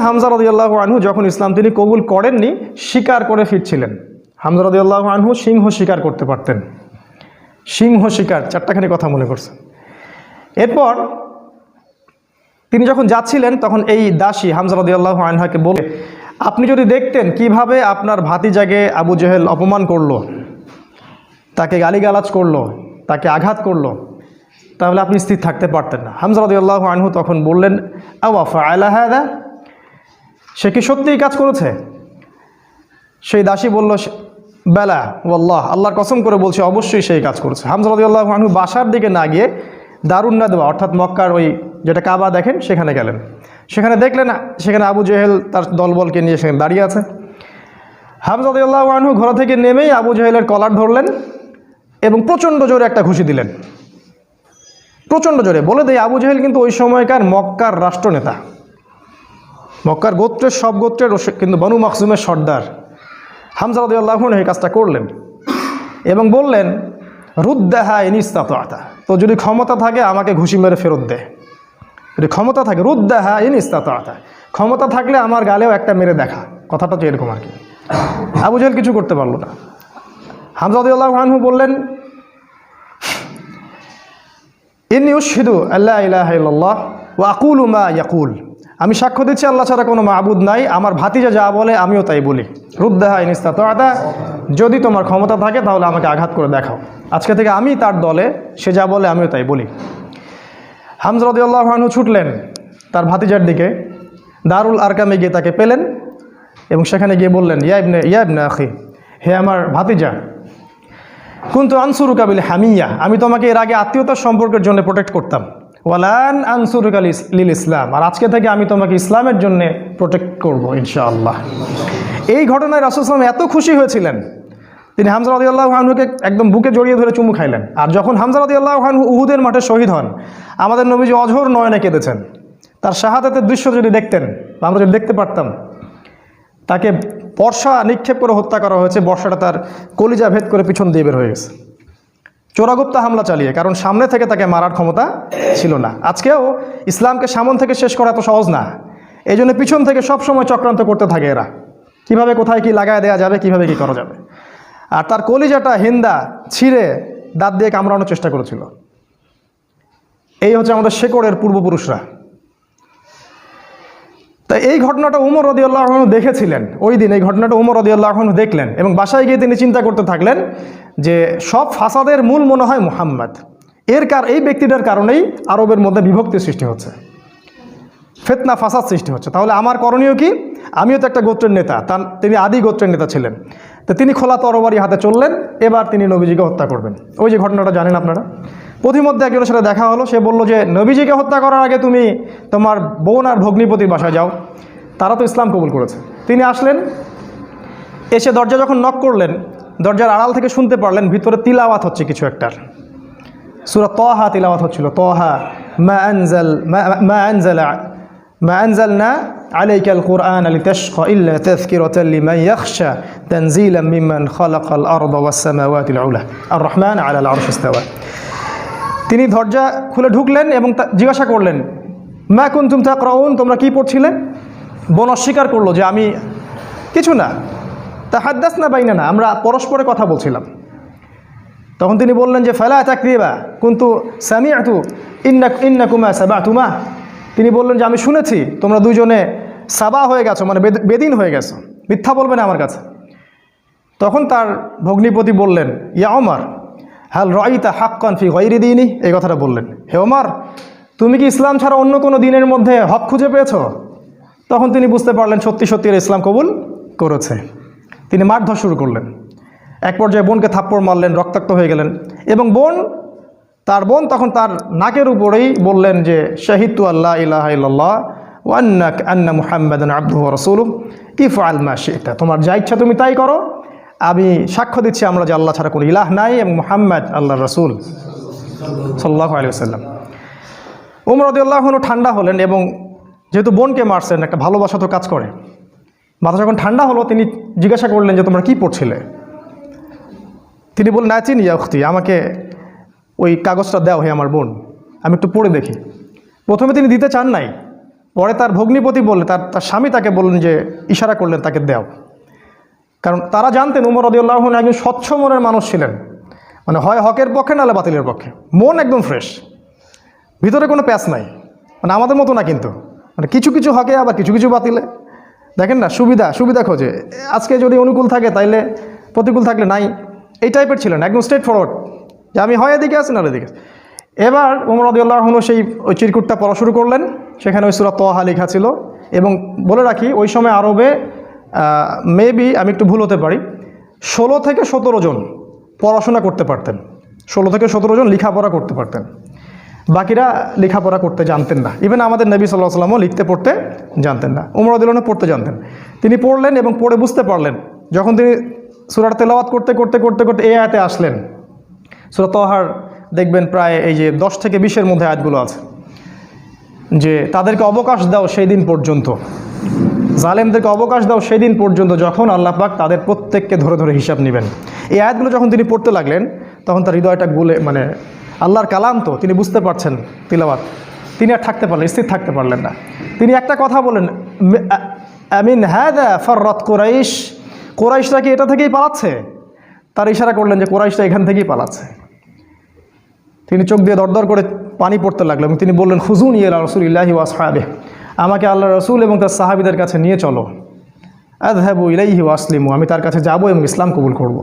হামজা রাদিয়াল্লাহু আনহু যখন ইসলাম তিনি কবুল করেননি, শিকার করে ফিরছিলেন। হামজা রাদিয়াল্লাহু আনহু সিংহ শিকার করতে পারতেন, সিংহ শিকার, চারটাখানি কথা মনে করছে। এরপর তিনি যখন যাচ্ছিলেন তখন এই দাসী হামজা রাদিয়াল্লাহু আনহাকে বলে, আপনি যদি দেখতেন কিভাবে আপনার ভাতিজাকে আবু জেহেল অপমান করলো, তাকে গালিগালাজ করলো, তাকে আঘাত করলো, তাহলে আপনি স্থির থাকতে পারতেন না। হামজা রাদিয়াল্লাহু আনহু তখন বললেন, আওয়া ফাআলা হাযা, সে কি সত্যিই কাজ করেছে? সেই দাসী বলল, বেলা ওয়াল্লাহ, আল্লাহর কসম করে বলছে অবশ্যই সেই কাজ করেছে। হামজা রাদিয়াল্লাহু আনহু বাসার দিকে না গিয়ে দারুন নাদওয়া অর্থাৎ মক্কার ওই যেটা কাবা দেখেন সেখানে গেলেন। সেখানে দেখলেন সেখানে আবু জেহেল তার দলবলকে নিয়ে সেখানে দাঁড়িয়ে আছে। হামজা রাদিয়াল্লাহু আনহু ঘোড়া থেকে নেমেই আবু জেহেলের কলার ধরলেন এবং প্রচণ্ড জোরে একটা ঘুষি দিলেন, প্রচণ্ড জোরে। বলে দেয় আবু জেহেল কিন্তু ওই সময়কার মক্কার রাষ্ট্রনেতা, মক্কার গোত্রের সব গোত্রের কিন্তু বনু মাখজুমের সর্দার। হামজা রাদিয়াল্লাহু আনহু এই কাজটা করলেন এবং বললেন, রুদ্দাহা ইন ইসতাতা'তা, তো যদি ক্ষমতা থাকে আমাকে ঘুষি মেরে ফেরত দে, যদি ক্ষমতা থাকে, রুদ্দাহা ইন ইসতাতা'তা, ক্ষমতা থাকলে আমার গালেও একটা মেরে দেখা, কথাটা তো এরকম আর কি। আবু জেহেল কিছু করতে পারল না। হামজা রাদিয়াল্লাহু আনহু বললেন, ইন্নী উশহিদু আল্লা ইলাহা ইল্লাল্লাহ ওয়া আকুলু মা ইয়াকুল, আমি সাক্ষ্য দিচ্ছি আল্লাহ ছাড়া কোনো মাবুদ নাই, আমার ভাতিজা যা বলে আমিও তাই বলি। রুদ্দাহা ইন ইসতাতা'তা, যদি তোমার ক্ষমতা থাকে তাহলে আমাকে আঘাত করে দেখাও, আজকে থেকে আমি তার দলে, সে যা বলে আমিও তাই বলি। হামজা রাদিয়াল্লাহু আনহু ছুটলেন তার ভাতিজার দিকে, দারুল আরকামে গিয়ে তাকে পেলেন এবং সেখানে গিয়ে বললেন, ইয়া ইবনে আখি, হে আমার ভাতিজা, কুনতু আনসুরুকা বিল হামিয়া, আমি তোমাকে এর আগে আত্মীয়তার সম্পর্কের জন্য প্রোটেক্ট করতাম, ওয়ালান আনসুরুকা লিল ইসলাম, আর আজকে থেকে আমি তোমাকে ইসলামের জন্য প্রোটেক্ট করব ইনশাআল্লাহ। এই ঘটনায় রাসূল সাল্লাল্লাহু আলাইহি ওয়াসাল্লাম এত খুশি হয়েছিলেন, তিনি হামজা রাদিয়াল্লাহু আনহুকে একদম বুকে জড়িয়ে ধরে চুমু খাইলেন। আর যখন হামজা রাদিয়াল্লাহু আনহু উহুদের মাঠে শহীদ হন, আমাদের নবীজি অঝোর নয়নে কেঁদেছেন। তার শাহাদাতের দৃশ্য যদি দেখতেন, আমরা যদি দেখতে পারতাম, তাকে বর্ষা নিক্ষেপ করে হত্যা করা হয়েছে, বর্ষাটা তার কলিজা ভেদ করে পিছন দিয়ে বের হয়ে গেছে, চোরাগুপ্তা হামলা চালিয়ে, কারণ সামনে থেকে তাকে মারার ক্ষমতা ছিল না। আজকেও ইসলামকে সামন থেকে শেষ করা এত সহজ না, এই জন্য পিছন থেকে সবসময় চক্রান্ত করতে থাকে এরা, কিভাবে কোথায় কি লাগায় দেওয়া যাবে, কিভাবে কি করা যাবে। আর তার কলিজাটা হিন্দা ছিঁড়ে দাঁত দিয়ে কামড়ানোর চেষ্টা করেছিল। এই হচ্ছে আমাদের শেকড়ের পূর্বপুরুষরা। তাই এই ঘটনাটা উমর রাদিয়াল্লাহু আনহু দেখেছিলেন ওই দিন, এই ঘটনাটা উমর রাদিয়াল্লাহু আনহু দেখলেন এবং বাসায় গিয়ে তিনি চিন্তা করতে থাকলেন যে সব ফাসাদের মূল মনে হয় মুহাম্মদ, এই ব্যক্তিটার কারণেই আরবের মধ্যে বিভক্তি সৃষ্টি হচ্ছে, ফিতনা ফাসাদ সৃষ্টি হচ্ছে। তাহলে আমার করণীয় কি? আমিও তো একটা গোত্রের নেতা, তিনি আদি গোত্রের নেতা ছিলেন, তো তিনি খোলা তরবারি হাতে চললেন, এবার তিনি নবীজিকে হত্যা করবেন। ওই যে ঘটনাটা জানেন আপনারা, প্রতিমধ্যে একজনের সাথে দেখা হলো, সে বলল যে নবীজিকে হত্যা করার আগে তুমি তোমার বোন আর ভগ্নিপতির বাসায় যাও, তারা তো ইসলাম কবুল করেছে। তিনি আসলেন, এসে দরজা যখন নক করলেন, দরজার আড়াল থেকে শুনতে পারলেন ভিতরে তিলাওয়াত হচ্ছে কিছু একটার, সূরা তাহা তিলাওয়াত হচ্ছিল, তাহা মা আনজালনা আলাইকাল কুরআন লিতাশকা ইল্লা তাযকিরাতাল লিমান ইয়াখশা তানজিলাম মিম্মান খালাকাল আরদা ওয়াস সামাওয়াতিল উলা আর রহমান আলাল আরশি ইসতাওয়া। তিনি দরজা খুলে ঢুকলেন এবং জিজ্ঞাসা করলেন, মা কুনতুম তাকরাউন, তোমরা কি পড়ছিলে? বোন অস্বীকার করলো যে আমি কিছু না, তাহাদ্দাসনা বাইনানা, আমরা পরস্পরে কথা বলছিলাম। তখন তিনি বললেন যে ফালা তাকরিবা কুনতু সামিআতু ইন্নাকুমা সাবাতুমা, তিনি বললেন যে আমি শুনেছি তোমরা দুইজনে সাবা হয়ে গেছো, মানে বেদিন হয়ে গেছো, মিথ্যা বলবে না আমার কাছে। তখন তার ভগ্নিপতি বললেন, ইয়া ওমর হাল রাইতা হাক্কান ফি গায়রি দীনি, এই কথাটা বললেন, হে ওমর তুমি কি ইসলাম ছাড়া অন্য কোনো দিনের মধ্যে হক খুঁজে পেয়েছো? তখন তিনি বুঝতে পারলেন সত্যি সত্যি ইসলাম কবুল করেছে। তিনি মারধর শুরু করলেন, এক পর্যায়ে বোনকে থাপ্পড় মারলেন, রক্তাক্ত হয়ে গেলেন এবং তার বোন তখন তার নাকের উপরেই বললেন যে শাহিদতু আল্লা ইলাহা ইল্লাল্লাহ ওয়া আন্না মুহাম্মাদান আবদুহু ওয়া রাসূলুহু ইফআল মা শি'তা, তোমার যা ইচ্ছা তুমি তাই করো, আমি সাক্ষ্য দিচ্ছি আমরা যে আল্লাহ ছাড়া কোনো ইলাহ নাই এবং মুহাম্মদ আল্লাহর রাসূল সাল্লাল্লাহু আলাইহি ওয়াসাল্লাম। ওমর রাদিয়াল্লাহু আনহু ঠান্ডা হলেন এবং যেহেতু বোনকে মারছেন, একটা ভালোবাসা তো কাজ করে, মাথা যখন ঠান্ডা হলো তিনি জিজ্ঞাসা করলেন যে তোমরা কি পড়ছিলে? তিনি বললেন, নাচিন ইয়া উখতি, আমাকে ওই কাগজটা দাও হে আমার বোন, আমি একটু পড়ে দেখি। প্রথমে তিনি দিতে চান নাই, পরে তার ভগ্নিপতি বললেন, তার স্বামী তাকে বললেন যে, ইশারা করলেন তাকে দেও। কারণ তারা জানতেন উমর রাদিয়াল্লাহু আনহু একজন স্বচ্ছ মনের মানুষ ছিলেন, মানে হয় হকের পক্ষে নাহলে বাতিলের পক্ষে, মন একদম ফ্রেশ, ভিতরে কোনো প্যাচ নাই। মানে আমাদের মতো না কিন্তু, মানে কিছু কিছু হকে আবার কিছু কিছু বাতিলে, দেখেন না, সুবিধা খোঁজে, আজকে যদি অনুকূল থাকে তাইলে, প্রতিকূল থাকলে নাই, এই টাইপের ছিলেন, একদম স্ট্রেট ফরওয়ার্ড, যে আমি হয় এদিকে আছি না এদিকে। এবার উমর রাদিয়াল্লাহু আনহু ওই চিরকুটটা পড়া শুরু করলেন, সেখানে ওই সূরা তাহা লেখা ছিল। এবং বলে রাখি, ওই সময় আরবে মেবি, আমি একটু ভুল হতে পারি, 16 থেকে 17 জন পড়াশোনা করতে পারতেন, 16 থেকে 17 জন লেখাপড়া করতে পারতেন, বাকিরা লেখাপড়া করতে জানতেন না। ইভেন আমাদের নবী সাল্লাল্লাহু আলাইহি ওয়াসাল্লামও লিখতে পড়তে জানতেন না, উমর রাদিয়াল্লাহু আনহু পড়তে জানতেন। তিনি পড়লেন এবং পড়ে বুঝতে পারলেন। যখন তিনি সূরার তেলাওয়াত করতে করতে করতে করতে এই আয়াতে আসলেন, সূরা তাহার দেখবেন প্রায় এই যে 10 থেকে 20-এর মধ্যে আয়াতগুলো আছে, যে তাদেরকে অবকাশ দাও সেই দিন পর্যন্ত, জালেমদেরকে অবকাশ দাও সেই দিন পর্যন্ত যখন আল্লাহ পাক তাদের প্রত্যেককে ধরে ধরে হিসাব নেবেন। এই আয়াতগুলো যখন তিনি পড়তে লাগলেন, তখন তার হৃদয়টা গুলে, মানে আল্লাহর কালাম তো, তিনি বুঝতে পারছেন তিলাওয়াত, তিনি আর থাকতে পারলেন, স্থির থাকতে পারলেন না। তিনি একটা কথা বলেন, আমিন হাদা ফাররাত কুরাইশ, কুরাইশরা কি এটা থেকেই পালাচ্ছে? তার ইশারা করলেন যে কুরাইশরা এখান থেকেই পালাচ্ছে। তিনি চোখ দিয়ে দরদর করে পানি পড়তে লাগলেন এবং তিনি বললেন, খুজুনি ইলা রাসূলিল্লাহি ওয়া আসহাবিহি, আমাকে আল্লাহ রসুল এবং তার সাহাবীদের কাছে নিয়ে চলো, আযহাবু ইলাইহি ওয়া আসলিমু, আমি তার কাছে যাব এবং ইসলাম কবুল করব।